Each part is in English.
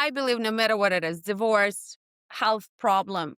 I believe no matter what it is, divorce, health problem,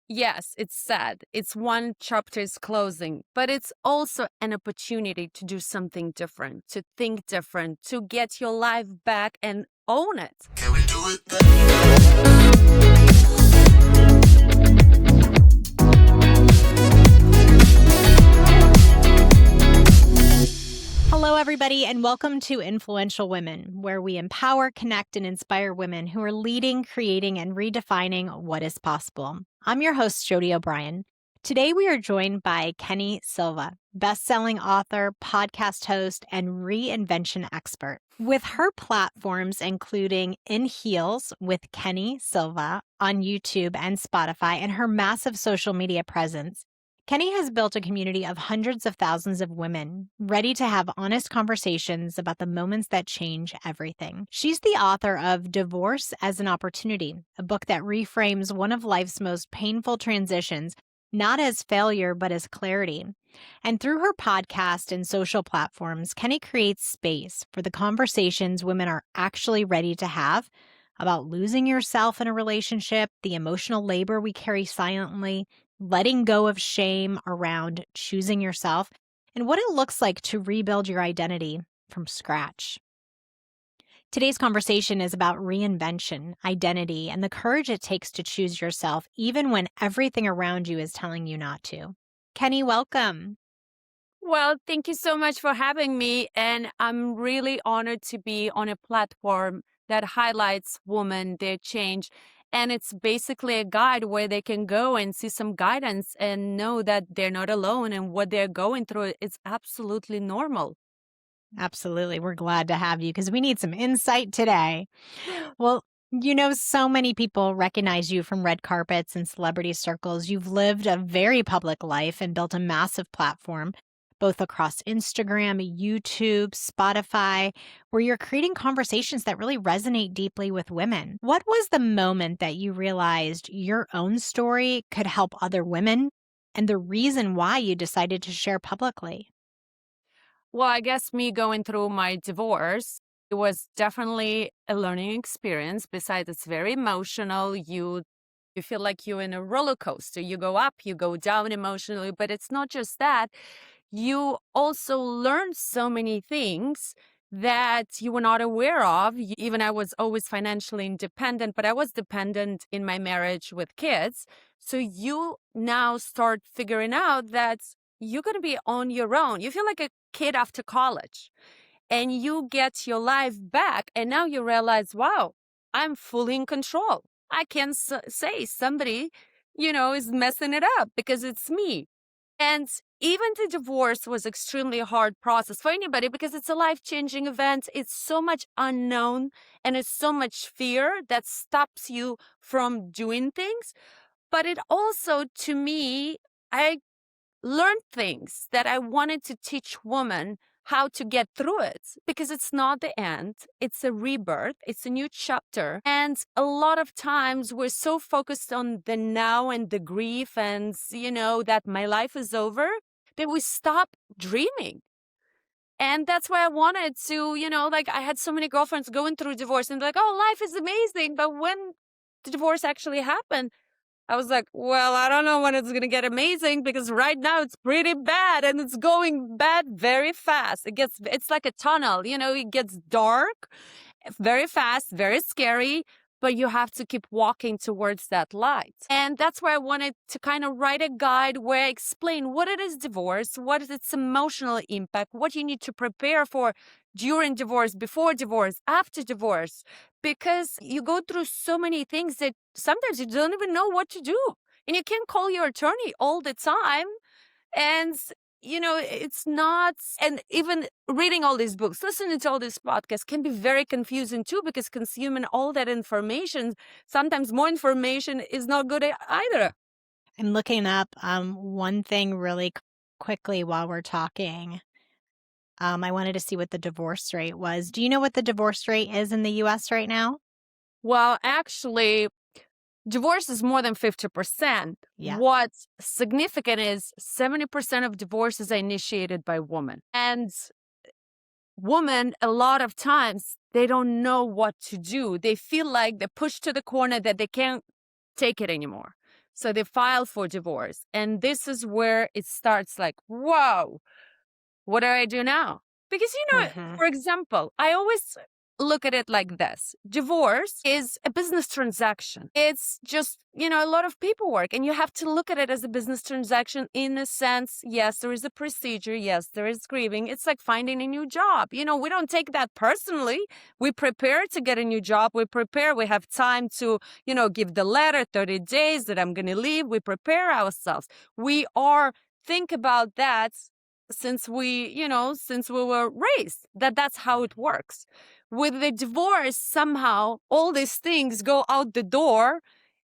yes, it's sad. It's one chapter is closing, but it's also an opportunity to do something different, to think different, to get your life back and own it. Can we do it? Hello, everybody, and welcome to Influential Women, where we empower, connect, and inspire women who are leading, creating, and redefining what is possible. I'm your host, Jody O'Brien. Today, we are joined by Keni Silva, best-selling author, podcast host, and reinvention expert. With her platforms, including In Heels with Keni Silva on YouTube and Spotify, and her massive social media presence, Keni has built a community of hundreds of thousands of women ready to have honest conversations about the moments that change everything. She's the author of Divorce as an Opportunity, a book that reframes one of life's most painful transitions, not as failure, but as clarity. And through her podcast and social platforms, Keni creates space for the conversations women are actually ready to have about losing yourself in a relationship, the emotional labor we carry silently, letting go of shame around choosing yourself, and what it looks like to rebuild your identity from scratch. Today's conversation is about reinvention, identity, and the courage it takes to choose yourself, even when everything around you is telling you not to. Keni, welcome. Well, thank you so much for having me. And I'm really honored to be on a platform that highlights women, their change. And it's basically a guide where they can go and see some guidance and know that they're not alone and what they're going through is absolutely normal. Absolutely. We're glad to have you because we need some insight today. Well, so many people recognize you from red carpets and celebrity circles. You've lived a very public life and built a massive platform, both across Instagram, YouTube, Spotify, where you're creating conversations that really resonate deeply with women. What was the moment that you realized your own story could help other women and the reason why you decided to share publicly? Well, I guess me going through my divorce, it was definitely a learning experience. Besides, it's very emotional. You feel like you're in a roller coaster. You go up, you go down emotionally, but it's not just that. You also learn so many things that you were not aware of. Even I was always financially independent, but I was dependent in my marriage with kids. So you now start figuring out that you're going to be on your own. You feel like a kid after college and you get your life back. And now you realize, wow, I'm fully in control. I can say somebody, is messing it up because it's me. And even the divorce was extremely hard process for anybody because it's a life-changing event. It's so much unknown and it's so much fear that stops you from doing things. But it also, to me, I learned things that I wanted to teach women how to get through it because it's not the end. It's a rebirth. It's a new chapter. And a lot of times we're so focused on the now and the grief and, that my life is over that we stop dreaming. And that's why I wanted to, I had so many girlfriends going through divorce and like, oh, life is amazing. But when the divorce actually happened, I was like, well, I don't know when it's going to get amazing because right now it's pretty bad and it's going bad very fast. It's like a tunnel, it gets dark very fast, very scary, but you have to keep walking towards that light. And that's why I wanted to kind of write a guide where I explain what it is divorce, what is its emotional impact, what you need to prepare for during divorce, before divorce, after divorce, because you go through so many things that sometimes you don't even know what to do. And you can't call your attorney all the time. And it's not, and even reading all these books, listening to all these podcasts can be very confusing too, because consuming all that information, sometimes more information is not good either. I'm looking up one thing really quickly while we're talking. I wanted to see what the divorce rate was. Do you know what the divorce rate is in the U.S. right now? Well, actually, divorce is more than 50%. Yeah. What's significant is 70% of divorces are initiated by women. And women, a lot of times, they don't know what to do. They feel like they're pushed to the corner that they can't take it anymore. So they file for divorce. And this is where it starts like, whoa, what do I do now? Because, Mhm. for example, I always look at it like this. Divorce is a business transaction. It's just, a lot of paperwork. And you have to look at it as a business transaction in a sense. Yes, there is a procedure. Yes, there is grieving. It's like finding a new job. We don't take that personally. We prepare to get a new job. We prepare. We have time to, give the letter 30 days that I'm going to leave. We prepare ourselves. Think about that since we were raised, that's how it works. With the divorce, somehow all these things go out the door,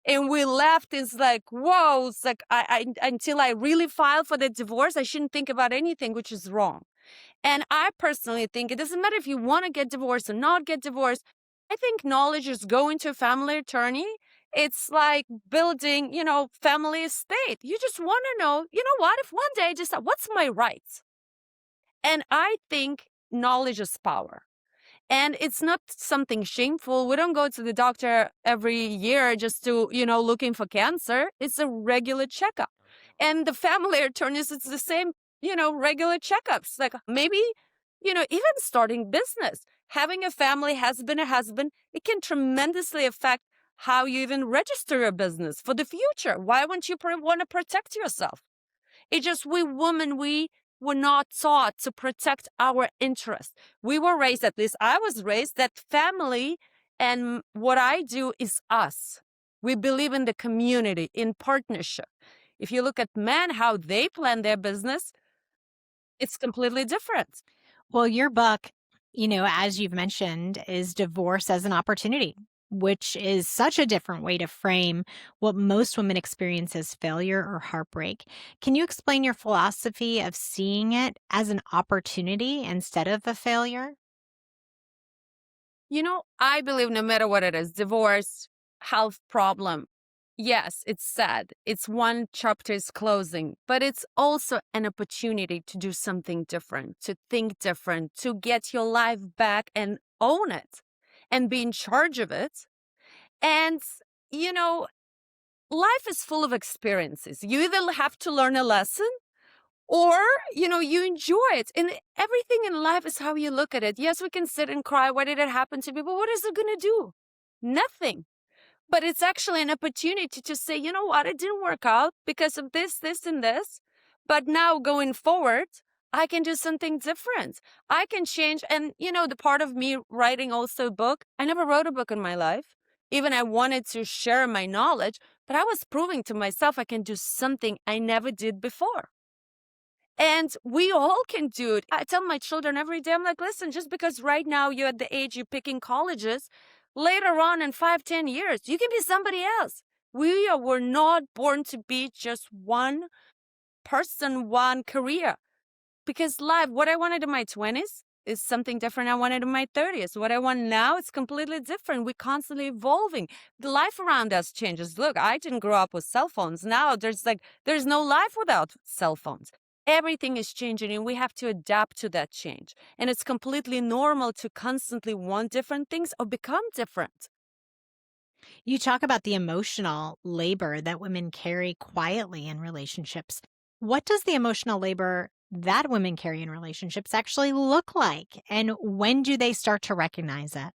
and we left is like, whoa, it's like until I really file for the divorce, I shouldn't think about anything, which is wrong. And I personally think it doesn't matter if you want to get divorced or not get divorced. I think knowledge is going to a family attorney. It's like building, family estate. You just want to know, what, if one day I just, what's my rights? And I think knowledge is power. And it's not something shameful. We don't go to the doctor every year just to, looking for cancer. It's a regular checkup. And the family attorneys, it's the same, regular checkups. Like maybe, even starting business, having a family husband, it can tremendously affect how you even register your business for the future. Why wouldn't you want to protect yourself? It's just we women, we were not taught to protect our interests. We were raised, at least I was raised, that family and what I do is us. We believe in the community, in partnership. If you look at men, how they plan their business, it's completely different. Well, your book, as you've mentioned, is divorce as an opportunity, which is such a different way to frame what most women experience as failure or heartbreak. Can you explain your philosophy of seeing it as an opportunity instead of a failure? I believe no matter what it is, divorce, health problem, yes, it's sad. It's one chapter's closing, but it's also an opportunity to do something different, to think different, to get your life back and own it and be in charge of it. And, you know, life is full of experiences. You either have to learn a lesson or, you enjoy it. And everything in life is how you look at it. Yes, we can sit and cry. Why did it happen to me? But what is it going to do? Nothing. But it's actually an opportunity to say, you know what, it didn't work out because of this, this, and this. But now going forward, I can do something different. I can change. And, the part of me writing also a book, I never wrote a book in my life. Even I wanted to share my knowledge, but I was proving to myself I can do something I never did before. And we all can do it. I tell my children every day, I'm like, listen, just because right now you're at the age you're picking colleges, later on in 5, 10 years, you can be somebody else. We're not born to be just one person, one career. Because life, what I wanted in my 20s is something different I wanted in my 30s. What I want now is completely different. We're constantly evolving. The life around us changes. Look, I didn't grow up with cell phones. Now there's no life without cell phones. Everything is changing and we have to adapt to that change. And it's completely normal to constantly want different things or become different. You talk about the emotional labor that women carry quietly in relationships. What does the emotional labor that women carry in relationships actually look like? And when do they start to recognize it?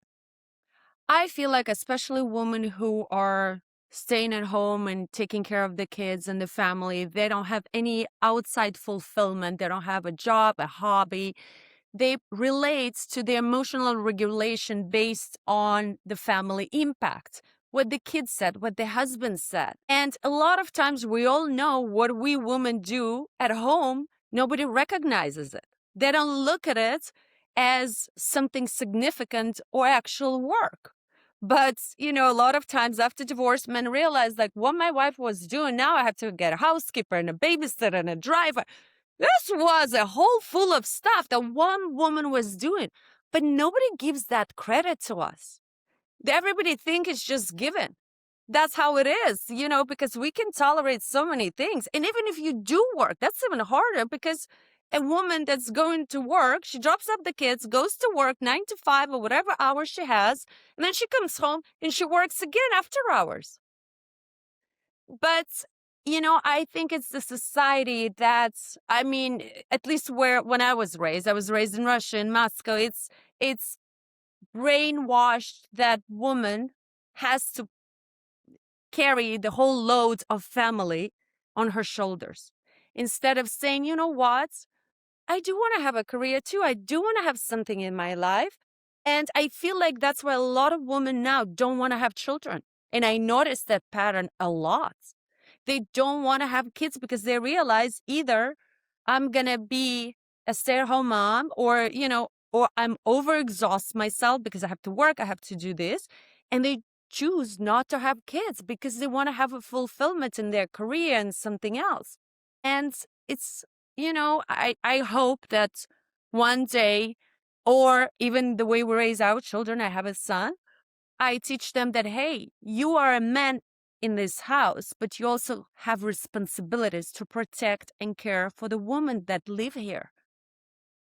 I feel like, especially women who are staying at home and taking care of the kids and the family, they don't have any outside fulfillment. They don't have a job, a hobby. They relate to the emotional regulation based on the family impact, what the kids said, what the husband said. And a lot of times we all know what we women do at home, nobody recognizes it. They don't look at it as something significant or actual work. But, a lot of times after divorce, men realize like what my wife was doing, now I have to get a housekeeper and a babysitter and a driver. This was a hole full of stuff that one woman was doing, but nobody gives that credit to us. Everybody think it's just given. That's how it is, because we can tolerate so many things. And even if you do work, that's even harder because a woman that's going to work, she drops off the kids, goes to work 9 to 5 or whatever hours she has, and then she comes home and she works again after hours. But, I think it's the society that's, I mean, at least when I was raised in Russia, in Moscow, it's brainwashed that woman has to carry the whole load of family on her shoulders. Instead of saying, you know what? I do want to have a career too. I do want to have something in my life. And I feel like that's why a lot of women now don't want to have children. And I notice that pattern a lot. They don't want to have kids because they realize either I'm going to be a stay-at-home mom or I'm overexhaust myself because I have to work, I have to do this. And they choose not to have kids because they want to have a fulfillment in their career and something else. And it's, I hope that one day, or even the way we raise our children, I have a son, I teach them that, hey, you are a man in this house, but you also have responsibilities to protect and care for the women that live here.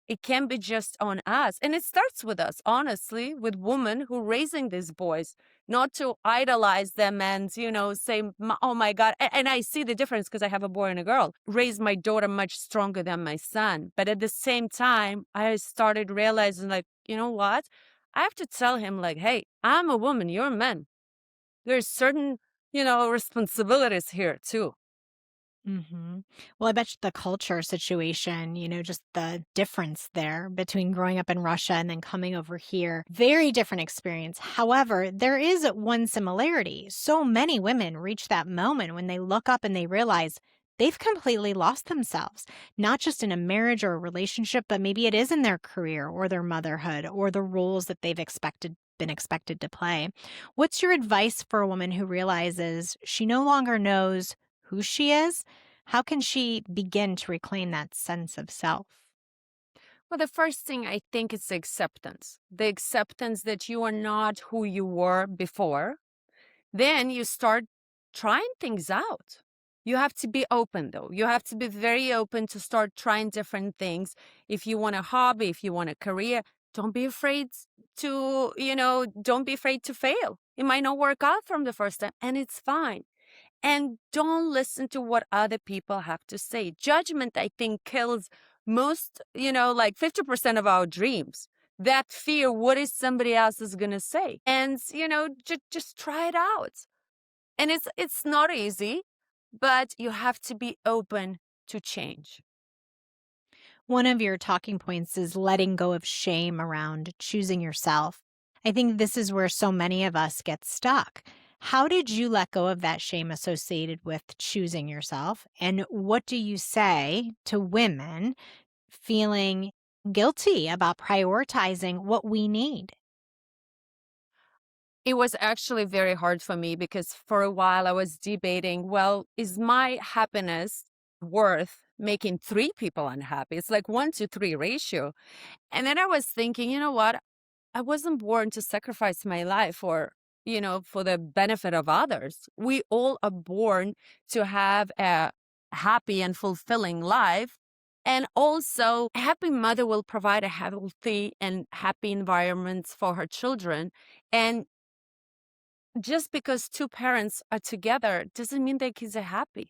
It can't be just on us. And it starts with us, honestly, with women who are raising these boys, not to idolize them and, say, oh my God. And I see the difference because I have a boy and a girl. Raised my daughter much stronger than my son. But at the same time, I started realizing, like, you know what? I have to tell him, like, hey, I'm a woman, you're a man. There's certain, responsibilities here too. Hmm. Well, I bet you the culture situation, just the difference there between growing up in Russia and then coming over here, very different experience. However, there is one similarity. So many women reach that moment when they look up and they realize they've completely lost themselves, not just in a marriage or a relationship, but maybe it is in their career or their motherhood or the roles that they've been expected to play. What's your advice for a woman who realizes she no longer knows who she is? How can she begin to reclaim that sense of self? Well, the first thing I think is the acceptance that you are not who you were before. Then you start trying things out. You have to be open, though. You have to be very open to start trying different things. If you want a hobby, if you want a career, don't be afraid don't be afraid to fail. It might not work out from the first time, and it's fine. And don't listen to what other people have to say. Judgment, I think, kills most, like 50% of our dreams. That fear, what is somebody else is going to say? And, just try it out. And it's not easy, but you have to be open to change. One of your talking points is letting go of shame around choosing yourself. I think this is where so many of us get stuck. How did you let go of that shame associated with choosing yourself? And what do you say to women feeling guilty about prioritizing what we need? It was actually very hard for me because for a while I was debating, well, is my happiness worth making 3 people unhappy? It's like 1 to 3 ratio. And then I was thinking, you know what? I wasn't born to sacrifice my life for the benefit of others. We all are born to have a happy and fulfilling life. And also, a happy mother will provide a healthy and happy environment for her children. And just because 2 parents are together doesn't mean their kids are happy.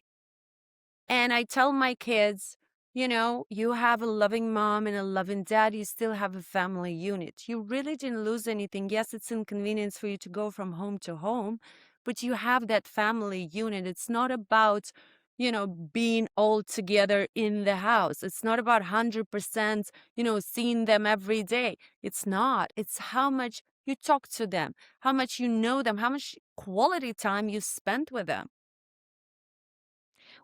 And I tell my kids, you have a loving mom and a loving dad. You still have a family unit. You really didn't lose anything. Yes, it's inconvenience for you to go from home to home, but you have that family unit. It's not about, being all together in the house. It's not about 100%, seeing them every day. It's not. It's how much you talk to them, how much you know them, how much quality time you spent with them.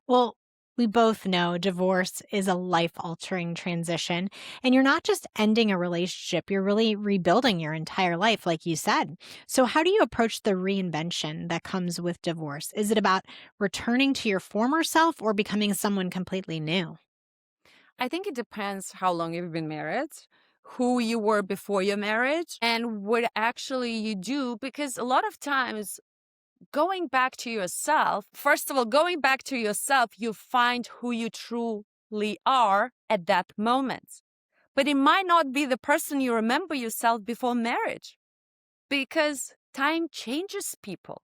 Well, we both know divorce is a life altering transition. And you're not just ending a relationship, you're really rebuilding your entire life, like you said. So, how do you approach the reinvention that comes with divorce? Is it about returning to your former self or becoming someone completely new? I think it depends how long you've been married, who you were before your marriage, and what actually you do. Because a lot of times, going back to yourself, first of all, going back to yourself, you find who you absolutely are at that moment. But it might not be the person you remember yourself before marriage because time changes people.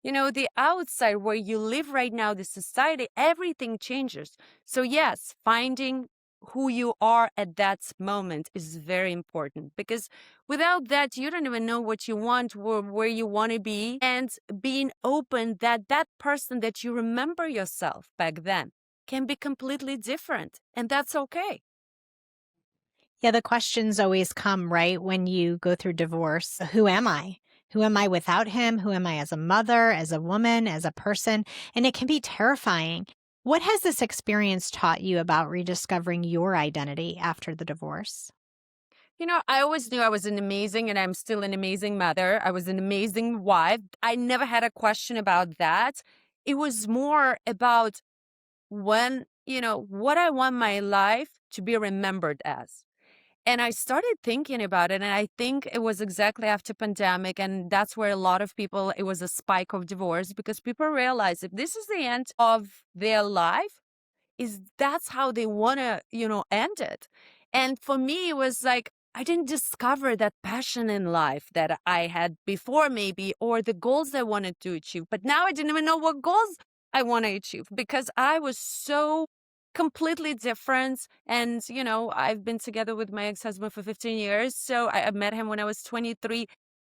The outside where you live right now, the society, everything changes. So, yes, finding who you are at that moment is very important because without that, you don't even know what you want or where you want to be. And being open that that person that you remember yourself back then can be completely different. And that's okay. Yeah, the questions always come, right? When you go through divorce, who am I? Who am I without him? Who am I as a mother, as a woman, as a person? And it can be terrifying. What has this experience taught you about rediscovering your identity after the divorce? I always knew I was an amazing, and I'm still an amazing mother. I was an amazing wife. I never had a question about that. It was more about what I want my life to be remembered as. And I started thinking about it, and I think it was exactly after pandemic, and that's where a lot of people, it was a spike of divorce because people realize if this is the end of their life, is that's how they want to, end it. And for me, it was like, I didn't discover that passion in life that I had before, maybe, or the goals I wanted to achieve. But now I didn't even know what goals I want to achieve because I was so completely different. And, I've been together with my ex husband for 15 years. So I met him when I was 23.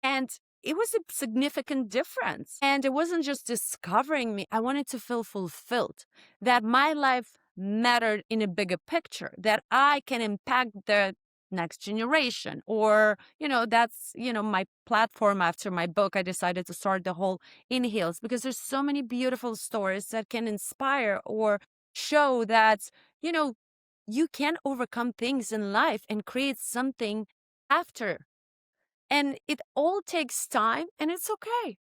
And it was a significant difference. And it wasn't just discovering me, I wanted to feel fulfilled, that my life mattered in a bigger picture, that I can impact the next generation. Or, that's, my platform after my book. I decided to start the whole In Heels because there's so many beautiful stories that can inspire or show that, you know, you can overcome things in life and create something after. And it all takes time and it's okay.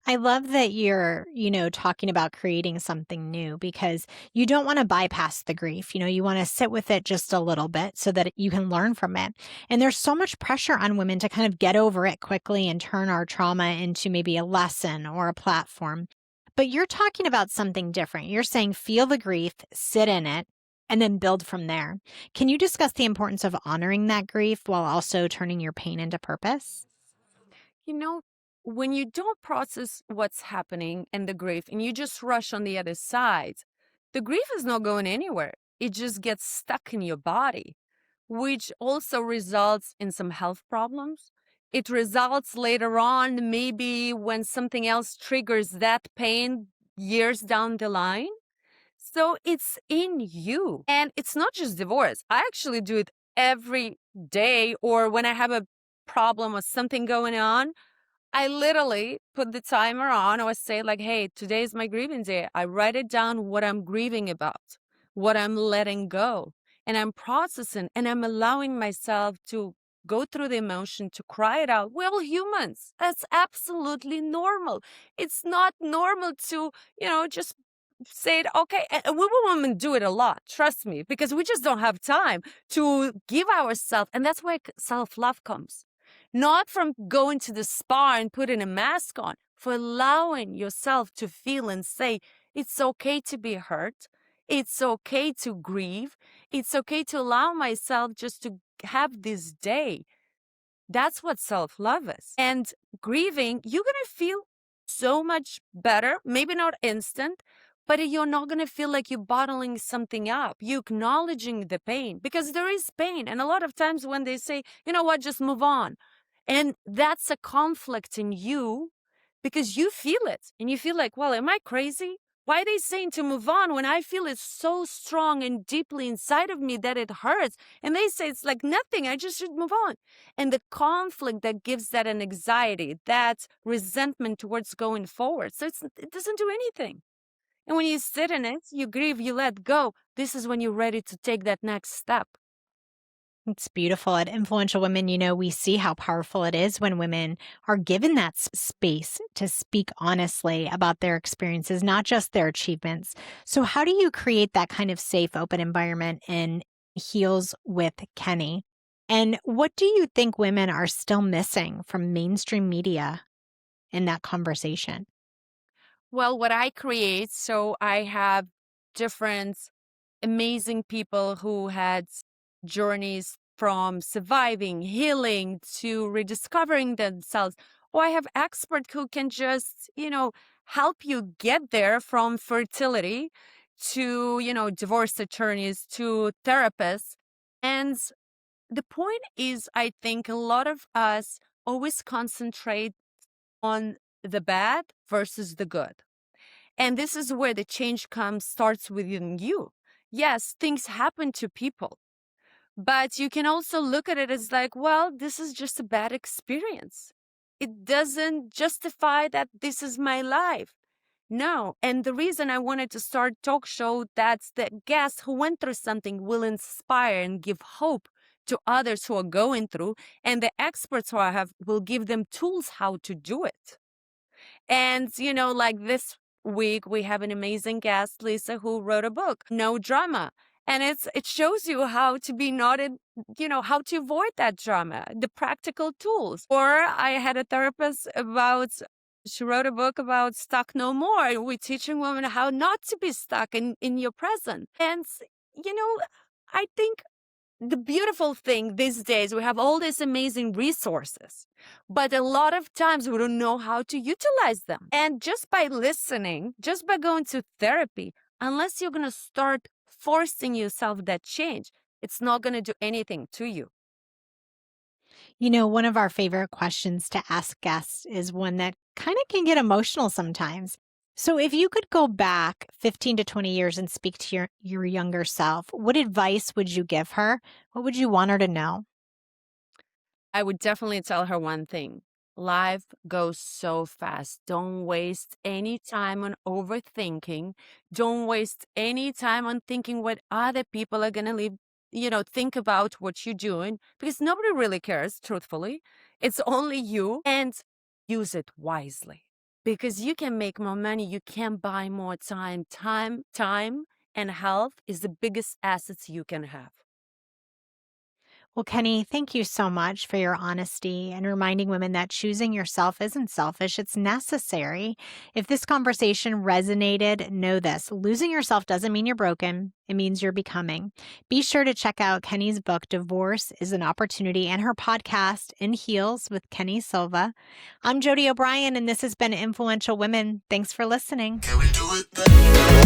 I love that you're, talking about creating something new because you don't want to bypass the grief. You want to sit with it just a little bit so that you can learn from it. And there's so much pressure on women to kind of get over it quickly and turn our trauma into maybe a lesson or a platform. But you're talking about something different. You're saying feel the grief, sit in it, and then build from there. Can you discuss the importance of honoring that grief while also turning your pain into purpose? You know, when you don't process what's happening and the grief and you just rush on the other side, the grief is not going anywhere. It just gets stuck in your body, which also results in some health problems. It results later on, maybe when something else triggers that pain years down the line. So it's in you. And it's not just divorce. I actually do it every day or when I have a problem or something going on. I literally put the timer on. I would say, like, hey, today is my grieving day. I write it down what I'm grieving about, what I'm letting go. And I'm processing and I'm allowing myself to go through the emotion, to cry it out. We're all humans. That's absolutely normal. It's not normal to, just say it, okay. And we women do it a lot, trust me, because we just don't have time to give ourselves. And that's where self love comes. Not from going to the spa and putting a mask on, for allowing yourself to feel and say, it's okay to be hurt. It's okay to grieve. It's okay to allow myself just to have this day. That's what self love is. And grieving, you're going to feel so much better, maybe not instant, but you're not going to feel like you're bottling something up. You're acknowledging the pain because there is pain. And a lot of times when they say, you know what, just move on. And that's a conflict in you because you feel it and you feel like, well, am I crazy? Why are they saying to move on when I feel it so strong and deeply inside of me that it hurts? And they say it's like nothing, I just should move on. And the conflict that gives that an anxiety, that resentment towards going forward. So it doesn't do anything. And when you sit in it, you grieve, you let go. This is when you're ready to take that next step. It's beautiful. At Influential Women, we see how powerful it is when women are given that space to speak honestly about their experiences, not just their achievements. So, how do you create that kind of safe, open environment in Heals with Keni? And what do you think women are still missing from mainstream media in that conversation? Well, what I create, so I have different amazing people who had journeys from surviving, healing to rediscovering themselves. Or I have experts who can just, help you get there, from fertility to, divorce attorneys to therapists. And the point is, I think a lot of us always concentrate on the bad versus the good. And this is where the change starts within you. Yes, things happen to people, but you can also look at it as like, well, this is just a bad experience. It doesn't justify that this is my life. No. And the reason I wanted to start talk show, that's the guests who went through something will inspire and give hope to others who are going through, and the experts who I have will give them tools how to do it. And, like this week, we have an amazing guest, Lisa, who wrote a book, No Drama. And it shows you how to be not in, how to avoid that drama, the practical tools. Or I had a therapist she wrote a book about stuck no more. We're teaching women how not to be stuck in your present. And, I think the beautiful thing these days, we have all these amazing resources, but a lot of times we don't know how to utilize them. And just by listening, just by going to therapy, unless you're going to start forcing yourself that change, it's not going to do anything to you. One of our favorite questions to ask guests is one that kind of can get emotional sometimes. So, if you could go back 15 to 20 years and speak to your younger self, what advice would you give her? What would you want her to know? I would definitely tell her one thing. Life goes so fast. Don't waste any time on overthinking. Don't waste any time on thinking what other people are going to leave, think about what you're doing, because nobody really cares, truthfully. It's only you, and use it wisely, because you can make more money. You can buy more time. Time and health is the biggest assets you can have. Well, Keni, thank you so much for your honesty and reminding women that choosing yourself isn't selfish, it's necessary. If this conversation resonated, know this: losing yourself doesn't mean you're broken, it means you're becoming. Be sure to check out Keni's book, Divorce is an Opportunity, and her podcast, In Heels with Keni Silva. I'm Jody O'Brien, and this has been Influential Women. Thanks for listening. Can we do it?